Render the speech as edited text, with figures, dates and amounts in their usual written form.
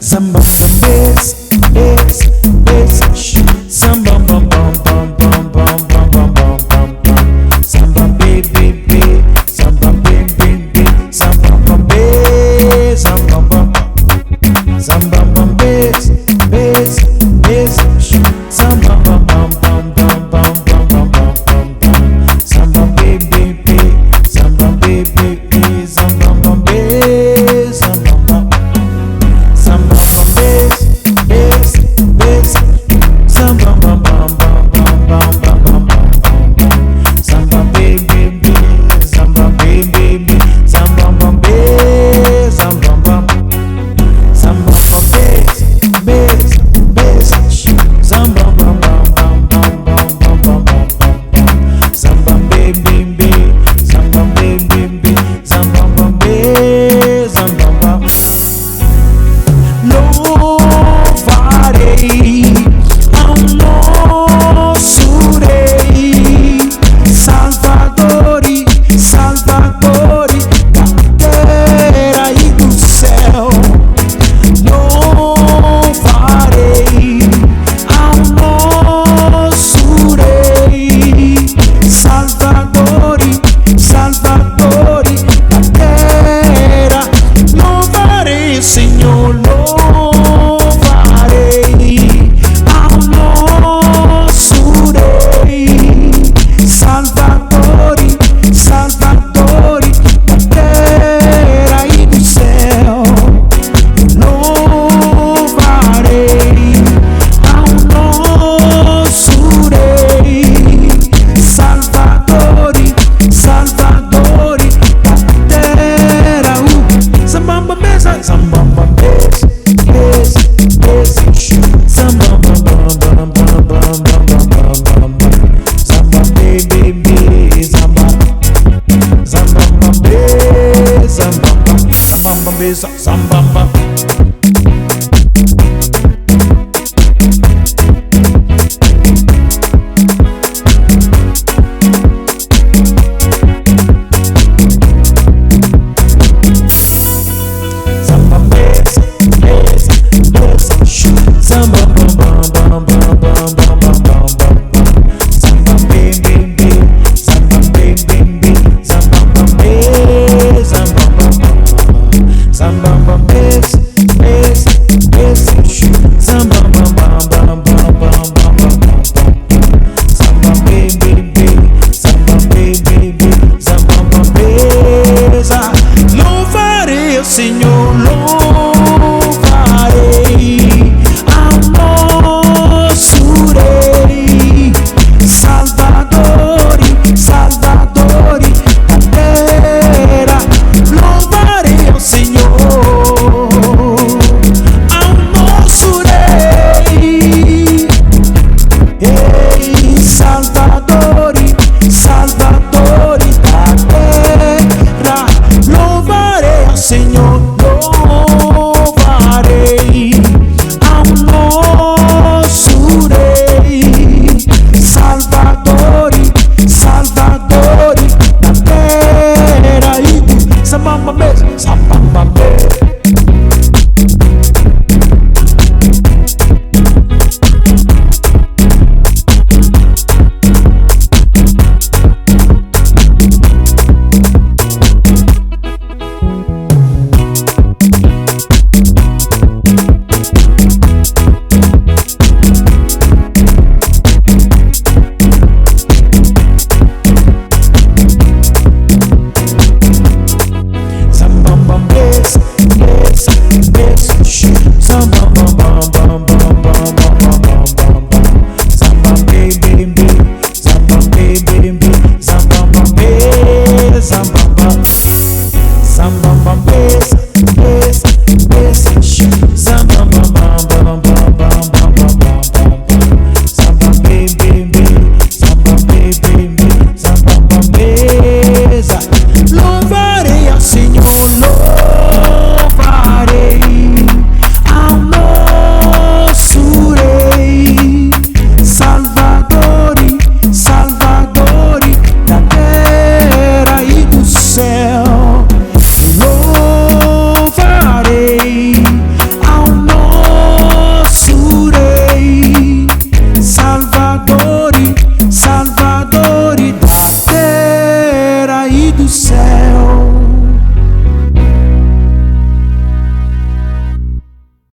Samba bum bass, bass, bass, samba bum bum bum bum bum bum bum bum bum bum. Samba baby baby, samba baby baby, samba bum bass, samba bum, samba bum bass, bass, bass, samba bum bum bum bum bum bum bum bum bum. Samba baby baby, samba baby baby, samba bum bass, samba bum. Samba bum bass, bass, bass. Samba bum bum bum bum bum bum bum bum. Samba baby baby, samba baby baby, samba bum bass, samba bum. Samba bum bass, bass, bass. Samba bum bum bum bum bum bum bum bum. Samba baby baby, samba baby baby, samba bum bass, samba bum. Louvarei ao nosso Rei, Salvadore, Salvadore da terra e do céu. Louvarei ao nosso Rei, Salvadore, Salvadore da terra. Louvarei, Senhor, louvarei ao nosso Rei, Salvadore, Salvadore da terra e do céu. Louvarei ao nosso Rei, Salvadore, Salvadore da terra. Samba mesa, samba mesa, mesa, mesa, samba bam bam bam bam bam bam bam bam. Samba baby baby, samba, samba bam baby, samba bam, samba bam baby, samba bam. Samba bass, bass, bass, samba bum bum bum bum bum bum bum bum bum. Samba baby baby, samba baby baby, samba bum bass, samba bum, samba bum bass, bass, bass, samba bum bum bum bum bum bum bum bum. Samba baby baby, samba baby baby, samba bum bass. Louvarei o Senhor, louvarei ao nosso Rei, Salvadore, Salvadore da terra. Louvarei o Senhor ao nosso Rei, Ei, Salvadore, Salvadore da terra. Louvarei ao Senhor, louvarei ao nosso Rei, Salvadore, Salvadore da terra e do samba mesa, samba mesa. Samba bum bum